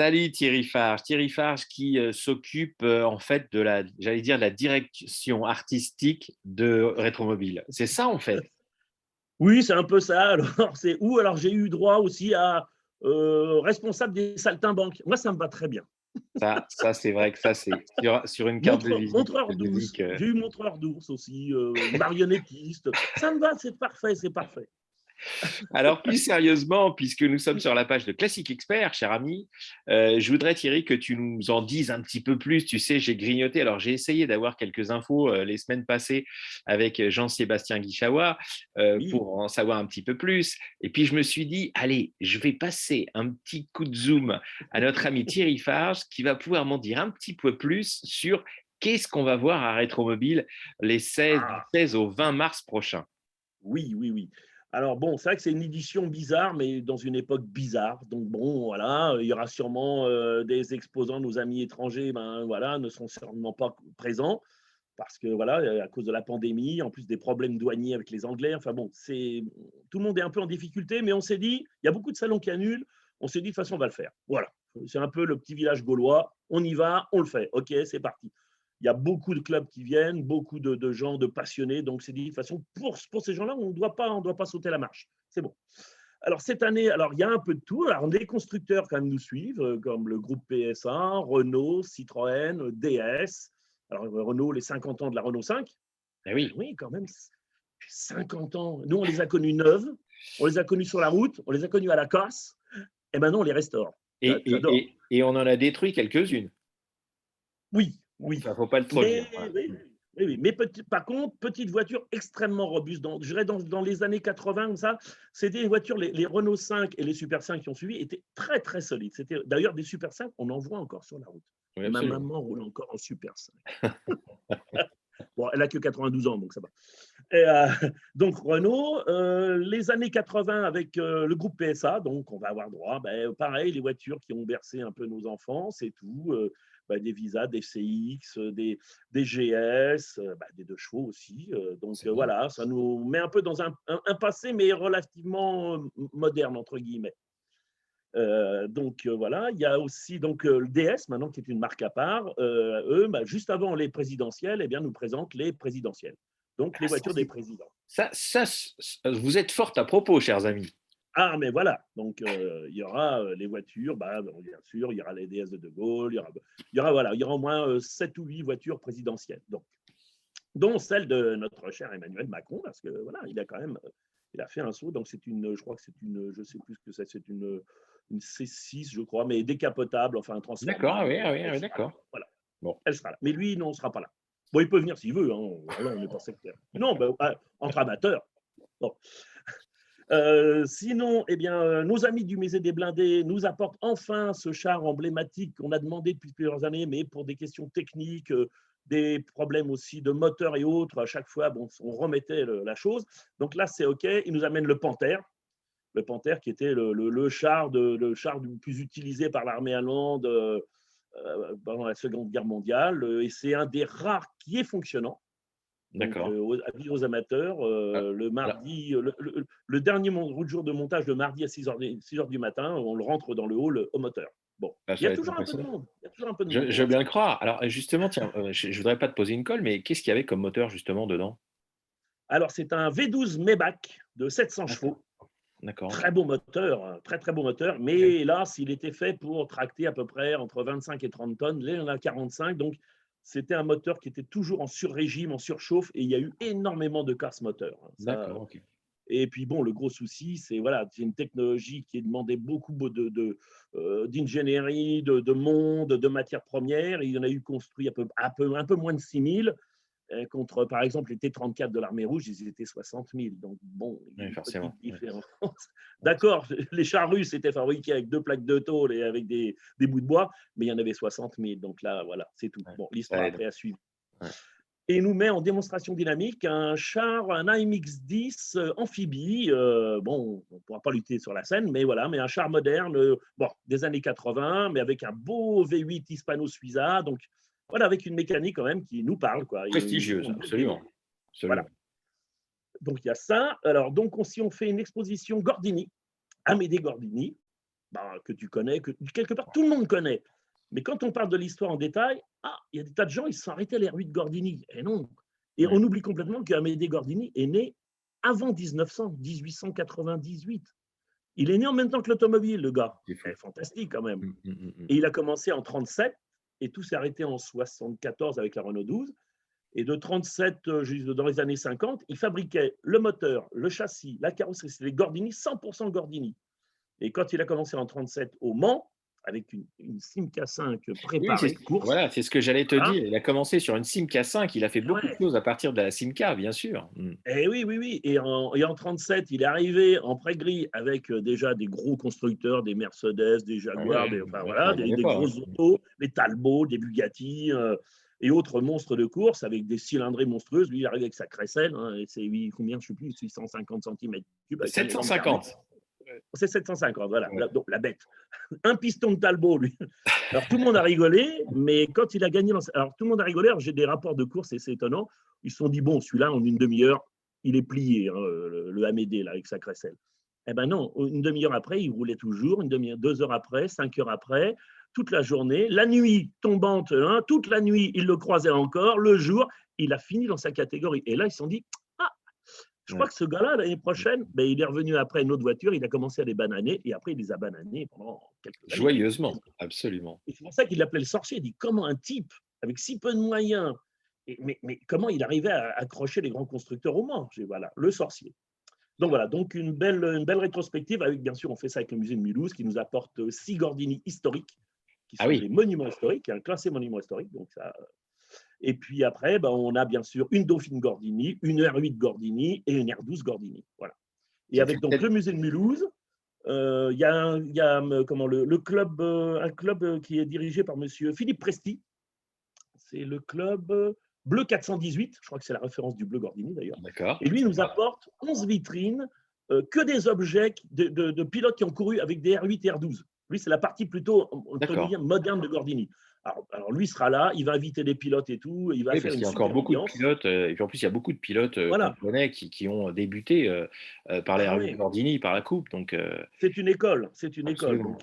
Salut Thierry Farge. Thierry Farge qui s'occupe en fait de j'allais dire, la direction artistique de Rétromobile. C'est ça en fait. Oui, c'est un peu ça. Alors, c'est où? Alors, j'ai eu droit aussi à responsable des saltimbanques. Moi, ça me va très bien. Ça c'est vrai que ça c'est sur une carte de visite. Je Montreur te dis d'ours. que J'ai eu montreur d'ours aussi, marionnettiste. Ça me va, c'est parfait, c'est parfait. Alors, plus sérieusement, puisque nous sommes sur la page de Classique Expert, cher ami, je voudrais, Thierry, que tu nous en dises un petit peu plus. Tu sais, j'ai grignoté. Alors, j'ai essayé d'avoir quelques infos les semaines passées avec Jean-Sébastien Guichawa Oui. pour en savoir un petit peu plus. Et puis, je me suis dit, allez, je vais passer un petit coup de zoom à notre ami Thierry Farge qui va pouvoir m'en dire un petit peu plus sur qu'est-ce qu'on va voir à Rétromobile du Ah, 16 au 20 mars prochain. oui, oui, oui. Alors bon, c'est vrai que c'est une édition bizarre, mais dans une époque bizarre. Donc bon, voilà, il y aura sûrement des exposants, nos amis étrangers, ben voilà, ne seront sûrement pas présents. Parce que voilà, à cause de la pandémie, en plus des problèmes douaniers avec les Anglais, enfin bon, tout le monde est un peu en difficulté, mais on s'est dit, il y a beaucoup de salons qui annulent, on s'est dit de toute façon on va le faire. Voilà, c'est un peu le petit village gaulois, on y va, on le fait, ok, c'est parti. Il y a beaucoup de clubs qui viennent, beaucoup de gens, de passionnés, donc c'est dit de toute façon, pour ces gens-là, on doit pas sauter la marche, c'est bon. Alors cette année, alors il y a un peu de tout. Alors les constructeurs quand même nous suivent, comme le groupe PSA, Renault, Citroën, DS. Alors Renault, les 50 ans de la Renault 5. Eh oui. Oui, quand même, 50 ans. Nous, on les a connus neuves, on les a connus sur la route, on les a connus à la casse, et maintenant on les restaure. Et, et, J'adore. et on en a détruit quelques-unes. Oui, oui. Enfin, faut pas trop le Mais dire. Voilà. oui, oui, oui. Mais par contre, petite voiture extrêmement robuste. Je dirais dans les années 80, comme ça, c'était des voitures, les Renault 5 et les Super 5 qui ont suivi étaient très, très solides. C'était d'ailleurs des Super 5, on en voit encore sur la route. Oui, Ma absolument. maman roule encore en Super 5. Bon, elle a que 92 ans, donc ça va. Et, donc Renault, les années 80 avec le groupe PSA, donc on va avoir droit, ben, pareil, les voitures qui ont bercé un peu nos enfants, c'est tout. Ben, des Visa, des CX, des GS, ben, des deux chevaux aussi. Donc C'est bien. voilà, ça nous met un peu dans un passé, mais relativement moderne, entre guillemets. Donc voilà, il y a aussi donc, le DS maintenant qui est une marque à part. Eux, bah, juste avant les présidentielles, eh bien, nous présentent les présidentielles. Donc les Ah, voitures des présidents. vous êtes fort à propos, chers amis. Ah, mais voilà, donc il y aura les voitures, bah, bon, bien sûr, il y aura les DS de Gaulle, voilà, il y aura au moins 7 ou 8 voitures présidentielles, donc, dont celle de notre cher Emmanuel Macron, parce que voilà, il a quand même il a fait un saut, donc je crois que c'est une, je sais plus ce que c'est une C6, je crois, mais décapotable, enfin D'accord, ah transformable, oui, ah oui, ah elle oui, sera là, d'accord. voilà, Bon. elle sera là. Mais lui, non, on ne sera pas là. Bon, il peut venir s'il veut, hein, voilà, on n'est pas sectaire. Non, ben, entre amateurs. Bon. Sinon, eh bien, nos amis du Musée des Blindés nous apportent enfin ce char emblématique qu'on a demandé depuis plusieurs années, mais pour des questions techniques, des problèmes aussi de moteur et autres, à chaque fois, bon, on remettait la chose. Donc là, c'est OK. Ils nous amènent le Panther qui était le char le plus utilisé par l'armée allemande pendant la Seconde Guerre mondiale. Et c'est un des rares qui est fonctionnant. Donc, D'accord. avis aux amateurs, Ah, le alors, mardi, le dernier jour de montage, le mardi à 6 heures du matin, on le rentre dans le hall au moteur. Bon, bah, il y ça a va être toujours un peu de impressionnant. monde. Il y a toujours un peu de monde Je pour veux voir bien ça. le croire. Alors, justement, tiens, je voudrais pas te poser une colle, mais qu'est-ce qu'il y avait comme moteur justement dedans? Alors, c'est un V12 Maybach de 700 D'accord. chevaux. D'accord, ok. Très beau moteur, hein, très très beau moteur, Ok. mais hélas, il était fait pour tracter à peu près entre 25 et 30 tonnes. Là, il y en a 45, donc c'était un moteur qui était toujours en sur-régime, en surchauffe, et il y a eu énormément de casse moteur, hein. Ça, D'accord, ok. et puis bon, le gros souci, c'est voilà, c'est une technologie qui demandait beaucoup d'ingénierie, de monde, de matières premières. Il y en a eu construit un peu moins de 6 000, contre, par exemple, les T-34 de l'armée rouge, ils étaient 60 000. Donc bon, il y a Oui, une petite forcément. Ouais. différence. Ouais. D'accord, les chars russes étaient fabriqués avec 2 plaques de tôle et avec des bouts de bois, mais il y en avait 60 000. Donc là, voilà, c'est tout. Ouais. Bon, Ça l'histoire aide. après a suivi. Ouais. Et il nous met en démonstration dynamique un char, un AMX-10 amphibie. Bon, on ne pourra pas lutter sur la scène, mais voilà, mais un char moderne, bon, des années 80, mais avec un beau V8 Hispano-Suiza. Donc voilà, avec une mécanique quand même qui nous parle, quoi. Prestigieuse, On veut absolument. gagner. Voilà. Absolument. Donc il y a ça. Alors donc si on fait une exposition Gordini, Amédée Gordini, que tu connais, que quelque part tout le monde connaît. Mais quand on parle de l'histoire en détail, il y a des tas de gens, ils se sont arrêtés à l'ère 8 de Gordini. Et non. Et Ouais. on oublie complètement qu'Amédée Gordini est né avant 1900, 1898. Il est né en même temps que l'automobile, le gars. C'est fou. C'est fantastique quand même. Mm, mm, mm. Et il a commencé en 37 et tout s'est arrêté en 74 avec la Renault 12. Et de 37 dans les années 50, il fabriquait le moteur, le châssis, la carrosserie, c'était les Gordini, 100% Gordini. Et quand il a commencé en 37 au Mans, avec une Simca 5 Oui, préparée, course, voilà, c'est ce que j'allais te voilà, dire. Il a commencé sur une Simca 5, il a fait beaucoup de ouais. choses à partir de la Simca, bien sûr. Et oui, oui, oui. Et en 37, il est arrivé en pré-gris avec déjà des gros constructeurs, des Mercedes, des Jaguars, Ouais, enfin, ouais, voilà, il n'y en avait des pas. grosses autos, des Talbot, des Bugatti et autres monstres de course avec des cylindrées monstrueuses. Lui, il arrive avec sa crécelle, hein, et c'est combien, je ne sais plus, 650 cm3 avec un élan de permet. 750. C'est 750, voilà, Ouais. donc la bête. Un piston de Talbot, lui. Alors tout le monde a rigolé, mais quand il a gagné, alors tout le monde a rigolé. Alors j'ai des rapports de course et c'est étonnant. Ils se sont dit, bon, celui-là, en une demi-heure, il est plié, hein, le Amédée, là, avec sa crécelle. Eh ben non, une demi-heure après, il roulait toujours, une demi-heure, 2 heures après, 5 heures après, toute la journée, la nuit tombante, hein, toute la nuit, il le croisait encore, le jour, il a fini dans sa catégorie. Et là, ils se sont dit, je crois que ce gars-là, l'année prochaine, il est revenu après une autre voiture, il a commencé à les bananer, et après, il les a bananés pendant quelques années. Joyeusement, absolument. Et c'est pour ça qu'il l'appelait le sorcier. Il dit, comment un type, avec si peu de moyens, mais comment il arrivait à accrocher les grands constructeurs au Mans? Voilà, le sorcier. Donc voilà, donc une belle rétrospective, avec bien sûr, on fait ça avec le musée de Mulhouse, qui nous apporte 6 Gordini historiques, qui Ah sont oui, des monuments historiques, un classé monument historique, donc ça. Et puis après, on a bien sûr une Dauphine Gordini, une R8 Gordini et une R12 Gordini. Voilà. Et avec donc le musée de Mulhouse, il y a le club, un club qui est dirigé par monsieur Philippe Presti. C'est le club Bleu 418. Je crois que c'est la référence du bleu Gordini d'ailleurs. d'accord. Et lui, il nous apporte 11 vitrines, que des objets de pilotes qui ont couru avec des R8 et R12. Lui, c'est la partie plutôt moderne de Gordini. Alors, lui sera là, il va inviter des pilotes et tout, il va Oui, faire parce qu'il une y a encore super beaucoup de ambiance. pilotes, et puis en plus, il y a beaucoup de pilotes Voilà. qu'on connaît qui ont débuté par les R8 Oui. Gordini, par la coupe. Donc, c'est une école, c'est une école. Donc,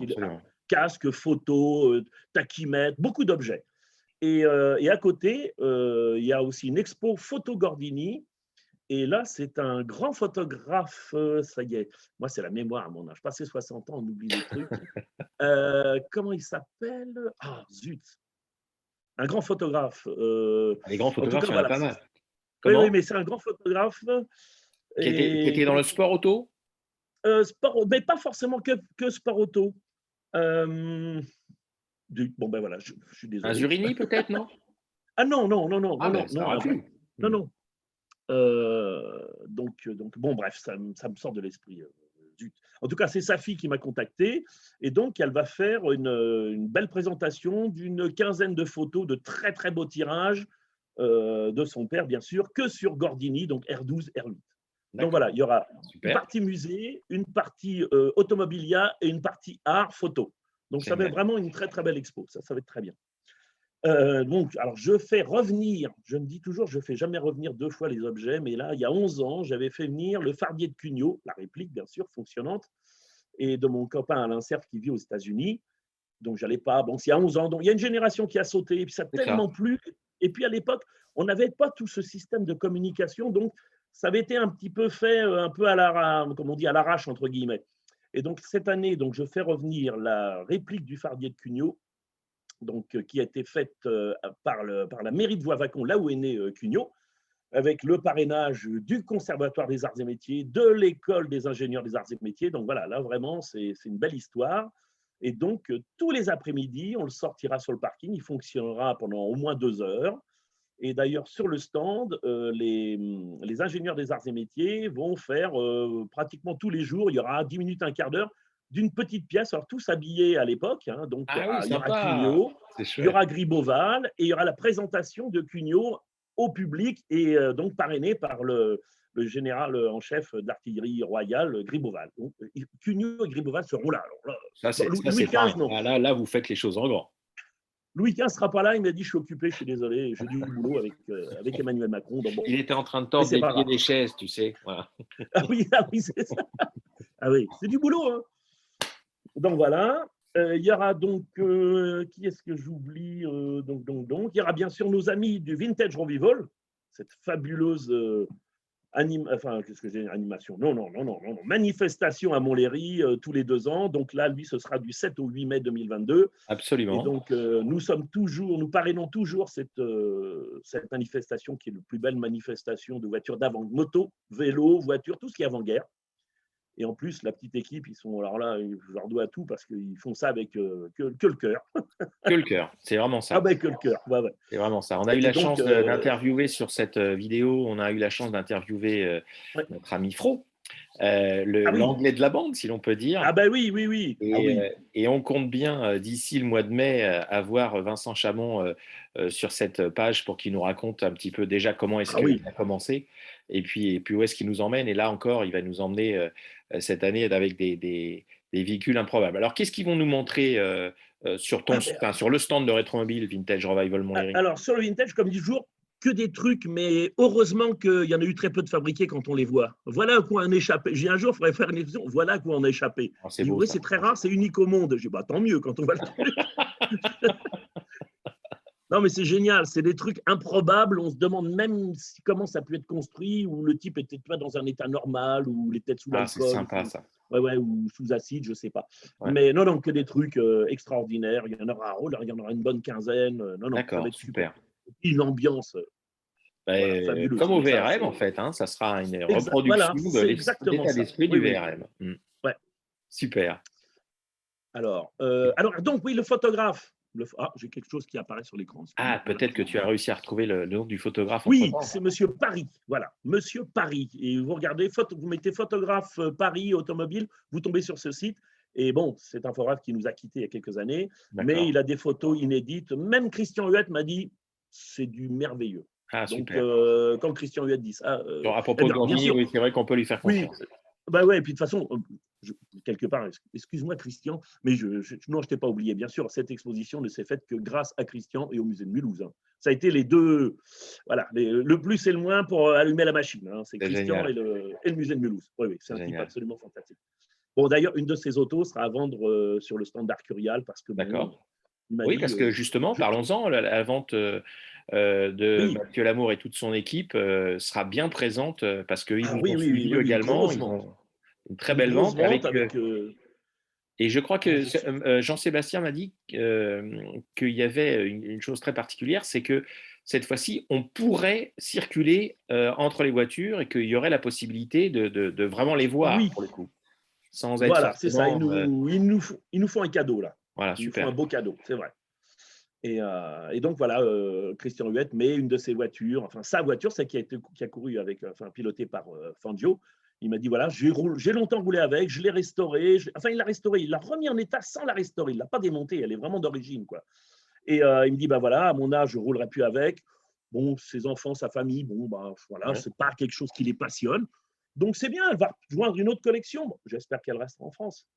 casque, photo, tachymètre, beaucoup d'objets. Et à côté, il y a aussi une expo photo Gordini. Et là, c'est un grand photographe, ça y est, moi, c'est la mémoire à mon âge. Passé 60 ans, on oublie les trucs. Comment il s'appelle? Ah, zut! Un grand photographe. les grands En tout photographes, cas, il y en a voilà. pas mal. Oui, Comment? mais c'est un grand photographe. Qui Et était dans le sport auto? sport, mais pas forcément que sport auto. Bon, ben voilà, je suis Un désolé. Zurini, peut-être, non? Ah non, non, non, Ah, non, mais non, ça non, aurait pu. non, non. Donc, bon, bref, ça me sort de l'esprit. Zut. En tout cas, c'est sa fille qui m'a contacté. Et donc, elle va faire une belle présentation d'une quinzaine de photos de très, très beaux tirages de son père, bien sûr, que sur Gordini, donc R12, R8. Donc voilà, il y aura une partie musée, une partie automobilia et une partie art, photo. Donc, ça va être vraiment une très, très belle expo. Ça va être très bien. Donc, alors je fais revenir, je me dis toujours, je ne fais jamais revenir 2 fois les objets, mais là, il y a 11 ans, j'avais fait venir le Fardier de Cugnot, la réplique, bien sûr, fonctionnante, et de mon copain Alain Cerf qui vit aux États-Unis. Donc, j'allais pas. Bon, c'est il y a 11 ans. Donc, il y a une génération qui a sauté, et puis ça a tellement plu. Et puis, à l'époque, on n'avait pas tout ce système de communication. Donc, ça avait été un petit peu fait, un peu comme on dit, à l'arrache, entre guillemets. Et donc, cette année, donc, je fais revenir la réplique du Fardier de Cugnot, donc, qui a été faite par la mairie de Voie-Vacon, là où est né Cugnot, avec le parrainage du Conservatoire des Arts et Métiers, de l'École des ingénieurs des Arts et Métiers. Donc voilà, là vraiment, c'est une belle histoire. Et donc, tous les après-midi, on le sortira sur le parking. Il fonctionnera pendant au moins 2 heures. Et d'ailleurs, sur le stand, les ingénieurs des Arts et Métiers vont faire pratiquement tous les jours, il y aura 10 minutes, un quart d'heure, d'une petite pièce, alors tous habillés à l'époque. Hein, donc, il y aura Cugnot, il y aura Griboval, et il y aura la présentation de Cugnot au public, et donc parrainé par le général en chef d'artillerie royale, Griboval. Donc, Cugnot et Griboval seront là. Alors là, Louis XV, non. Là, vous faites les choses en grand. Louis XV ne sera pas là, il m'a dit, je suis occupé, je suis désolé, j'ai du boulot avec Emmanuel Macron. Donc bon. Il était en train de tordre les pieds des chaises, tu sais. Voilà. Ah oui, c'est ça. Ah oui, c'est du boulot. Hein. Donc voilà. Il y aura donc, qui est-ce que j'oublie donc, il y aura bien sûr nos amis du Vintage Revival, cette fabuleuse qu'est-ce que j'ai, animation, non, manifestation à Montlhéry tous les 2 ans. Donc là, lui, ce sera du 7 au 8 mai 2022. Et Absolument. donc, nous parrainons toujours cette manifestation qui est la plus belle manifestation de voitures d'avant, moto, vélo, voiture, tout ce qui est avant-guerre. Et en plus, la petite équipe, ils sont, alors là, je leur dois tout parce qu'ils font ça avec que le cœur. Que le cœur, c'est vraiment Ah ça. ben, que le cœur, ouais, ouais. C'est vraiment ça. On a eu Et la donc, chance d'interviewer sur cette vidéo, on a eu la chance d'interviewer ouais. notre ami Fro, Ah oui, l'anglais de la bande, si l'on peut dire. ah ben oui. Ah oui. Et on compte bien, d'ici le mois de mai, avoir Vincent Chamon sur cette page pour qu'il nous raconte un petit peu déjà comment est-ce Ah oui. qu'il a commencé et puis où est-ce qu'il nous emmène. Et là encore, il va nous emmener cette année avec des véhicules improbables. Alors, qu'est-ce qu'ils vont nous montrer sur, Ah ben, sur le stand de Rétromobile Vintage Revival Montlhéry? alors, sur le vintage, comme dit toujours, que des trucs, mais heureusement qu'il y en a eu très peu de fabriqués quand on les voit. Voilà à quoi on a échappé. J'ai un jour, il faudrait faire une émission, voilà à quoi on a échappé. Oh, Je c'est dis, beau oui, ça. c'est très rare, c'est unique au monde. Je dis, bah, tant mieux quand on voit le truc. Non, mais c'est génial, c'est des trucs improbables. On se demande même comment ça peut être construit, ou le type était pas dans un état normal, ou il était sous Ah, c'est l'alcool, sympa ça. ou sous acide, je sais pas. Ouais. Mais non, que des trucs extraordinaires. Il y en aura, il y en aura une bonne quinzaine. Non, ça va D'accord, être super. super. Une ambiance, voilà, fabuleuse. Comme au Donc ça, VRM, c'est en fait, hein, ça sera une voilà, reproduction de c'est exactement l'état ça. d'esprit Oui, du oui. VRM. Ouais. Super. Alors donc oui, le photographe. J'ai quelque chose qui apparaît sur l'écran. Ah, Voilà. peut-être que tu as réussi à retrouver le nom du photographe Oui, entre-temps. c'est Monsieur Paris. Voilà, Monsieur Paris. Et vous regardez, vous mettez photographe Paris automobile, vous tombez sur ce site. Et bon, c'est un photographe qui nous a quittés il y a quelques années, mais D'accord. il a des photos inédites. Même Christian Huette m'a dit, c'est du merveilleux. Ah, Donc, super. quand Christian Huette dit ça, À eh propos de bien, bien Gandhi, sûr, oui, c'est vrai qu'on peut lui faire oui, confiance. bah ouais, et puis de toute façon, quelque part, excuse-moi Christian, mais non, je t'ai pas oublié, bien sûr, cette exposition ne s'est faite que grâce à Christian et au musée de Mulhouse. Hein. Ça a été les deux, voilà, le plus et le moins pour allumer la machine. Hein. C'est C'est Christian génial. et le musée de Mulhouse. Oui, c'est C'est un type génial. absolument fantastique. Bon, d'ailleurs, une de ses autos sera à vendre sur le stand d'Arcurial parce que bon, D'accord. il m'a Oui, dit, parce que justement, parlons-en, la vente de oui, Mathieu Lamour et toute son équipe sera bien présente parce qu'ils ah nous oui, ont oui, oui, suivis oui, oui, également. grosse Ils vente, ont une très une belle grosse vente vente avec. avec. Et je crois que Je suis. Jean-Sébastien m'a dit qu'il y avait une chose très particulière, c'est que cette fois-ci, on pourrait circuler entre les voitures et qu'il y aurait la possibilité de vraiment les voir, Oui, pour le coup, sans être voilà, c'est ça. forcément. Ils nous font un cadeau là. Voilà, Ils nous font un super. beau cadeau, c'est vrai. Et donc voilà, Christian Huette met une de ses voitures, enfin sa voiture, celle qui a couru avec, enfin pilotée par Fangio. Il m'a dit voilà, j'ai longtemps roulé avec, je l'ai restaurée. Enfin, il l'a restaurée, il l'a remis en état sans la restaurer, il l'a pas démontée, elle est vraiment d'origine quoi. Et il me dit bah voilà, à mon âge, je roulerai plus avec. Bon, ses enfants, sa famille, bon bah voilà, Ouais. c'est pas quelque chose qui les passionne. Donc c'est bien, elle va joindre une autre collection. Bon, j'espère qu'elle restera en France.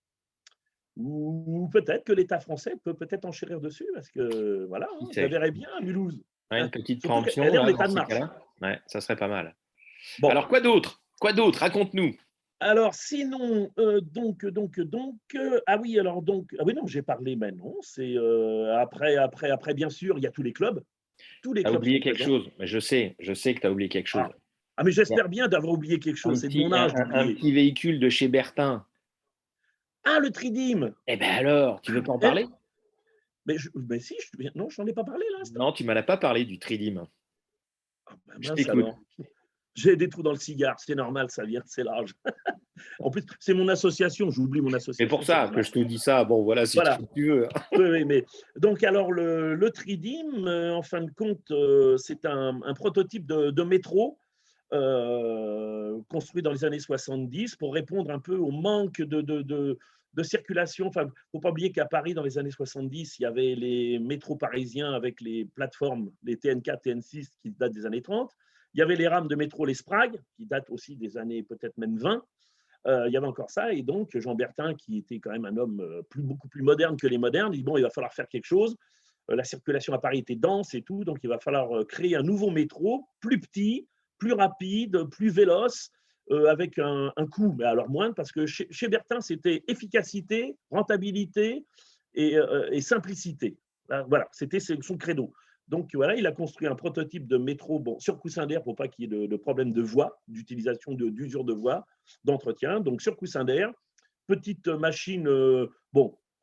Ou peut-être que l'État français peut peut-être enchérir dessus, parce que voilà, Qui je la sait? verrais bien à Mulhouse. Ouais, une Hein. petite Surtout qu'elle préemption est en là, dans état de ces marche. cas-là. Ouais, ça serait pas mal. Bon, Alors, quoi d'autre? Quoi d'autre? Raconte-nous. alors sinon, ah oui, alors donc, ah oui, non, j'ai parlé, mais non, c'est après, bien sûr, il y a tous les clubs. Tous les Tu as clubs oublié seront quelque présents. chose. Mais je sais que tu as oublié quelque chose. Ah, mais j'espère bien d'avoir oublié quelque chose. C'est de mon âge Un d'oublier. petit véhicule de chez Bertin. Ah, le Tridim. Eh ben alors, tu Ah, veux pas en parler? mais si, non, je n'en ai pas parlé là, à l'instant. Non, tu m'en as pas parlé du Tridim. Ah, bah, Je mince t'écoute. alors. J'ai des trous dans le cigare, c'est normal, ça vient, c'est l'âge. En plus, c'est mon association, j'oublie mon C'est pour association, c'est ça que normal. je te dis ça. Bon, voilà, si Voilà, tu veux. oui, oui, mais donc alors le Tridim, en fin de compte, c'est un prototype de métro construit dans les années 70 pour répondre un peu au manque de circulation. Enfin, il ne faut pas oublier qu'à Paris, dans les années 70, il y avait les métros parisiens avec les plateformes, les TN4, TN6 qui datent des années 30. Il y avait les rames de métro, les Sprague, qui datent aussi des années peut-être même 20. Il y avait encore ça. Et donc, Jean Bertin, qui était quand même un homme beaucoup plus moderne que les modernes, dit bon, il va falloir faire quelque chose. La circulation à Paris était dense et tout, donc il va falloir créer un nouveau métro, plus petit, plus rapide, plus véloce, avec un coût, mais alors moindre, parce que chez Bertin, c'était efficacité, rentabilité et simplicité. Voilà, c'était son credo. Donc voilà, il a construit un prototype de métro sur coussin d'air pour pas qu'il y ait de problème de voie, d'utilisation d'usure de voie, d'entretien. Donc sur coussin d'air, petite machine,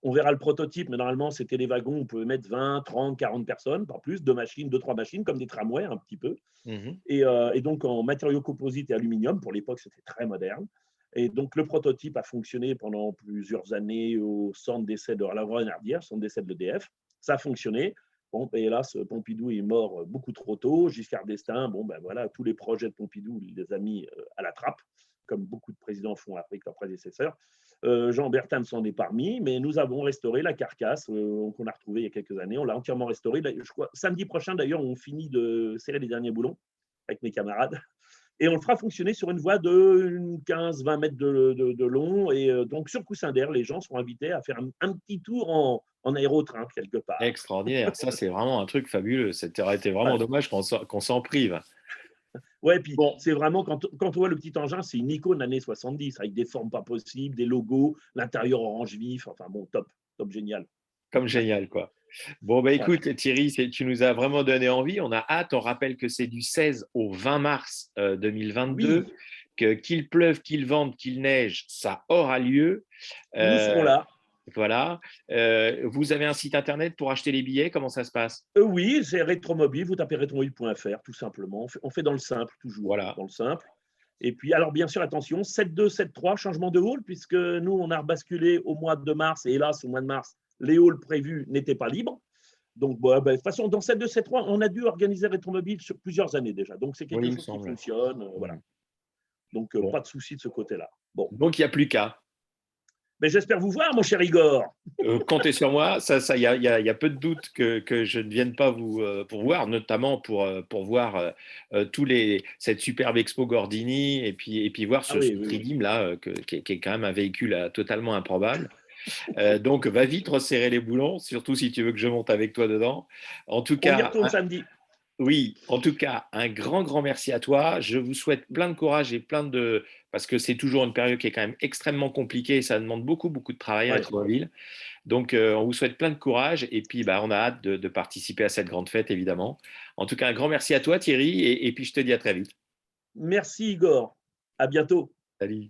on verra le prototype, mais normalement, c'était des wagons, on pouvait mettre 20, 30, 40 personnes, pas plus, deux machines, deux, trois machines, comme des tramways un petit peu. Mhm. Et donc en matériaux composites et aluminium, pour l'époque, c'était très moderne. Et donc le prototype a fonctionné pendant plusieurs années au centre d'essai de la Grenardière, centre d'essai de l'EDF. Ça a fonctionné. Bon, et hélas, Pompidou est mort beaucoup trop tôt. Giscard d'Estaing, voilà, tous les projets de Pompidou, il les a mis à la trappe, comme beaucoup de présidents font après leurs prédécesseurs. Jean Bertin s'en est parmi, mais nous avons restauré la carcasse qu'on a retrouvée il y a quelques années. On l'a entièrement restaurée. Je crois, samedi prochain, d'ailleurs, on finit de serrer les derniers boulons avec mes camarades. Et on le fera fonctionner sur une voie de 15-20 mètres de long. Et donc, sur coussin d'air, les gens seront invités à faire un petit tour en aérotrain, quelque part. Extraordinaire. Ça, c'est vraiment un truc fabuleux. Ça aurait été vraiment Ouais, dommage qu'on s'en prive. ouais, puis Bon, c'est vraiment, quand on voit le petit engin, c'est une icône années 70, avec des formes pas possibles, des logos, l'intérieur orange vif. Enfin bon, top, top, génial. comme génial, quoi. Bon, bah, Ouais. écoute, Thierry, tu nous as vraiment donné envie. On a hâte. On rappelle que c'est du 16 au 20 mars 2022, Oui, qu'il pleuve, qu'il vente, qu'il neige, ça aura lieu. nous serons Euh, là. voilà. Vous avez un site internet pour acheter les billets? Comment ça se passe? Oui, c'est Rétromobile, vous tapez rétromobile.fr, tout simplement. On fait dans le simple, toujours, Voilà. dans le simple. Et puis, alors bien sûr, attention, 7-2, 7-3, changement de hall, puisque nous, on a rebasculé au mois de mars, et hélas, au mois de mars, les halls prévus n'étaient pas libres. Donc, de toute façon, dans 7-2, 7-3, on a dû organiser Rétromobile sur plusieurs années déjà. Donc, c'est Oui, quelque il me chose qui semble. fonctionne. Voilà. Mm. Donc, Bon. pas de souci de ce côté-là. Bon. Donc, il n'y a plus qu'à. Mais j'espère vous voir, mon cher Igor. Comptez sur moi, y a peu de doute que je ne vienne pas vous pour voir, notamment pour voir cette superbe expo Gordini et puis voir Ah ce oui, oui, oui. Tridim là, qui est quand même un véhicule totalement improbable. Donc, va vite resserrer les boulons, surtout si tu veux que je monte avec toi dedans. En tout On y cas, retourne samedi. oui, en tout cas, un grand, grand merci à toi. Je vous souhaite plein de courage et parce que c'est toujours une période qui est quand même extrêmement compliquée et ça demande beaucoup, beaucoup de travail à Ouais. être en ville. Donc, on vous souhaite plein de courage et puis bah, on a hâte de participer à cette grande fête, évidemment. En tout cas, un grand merci à toi, Thierry, et puis je te dis à très vite. Merci, Igor. À bientôt. Salut.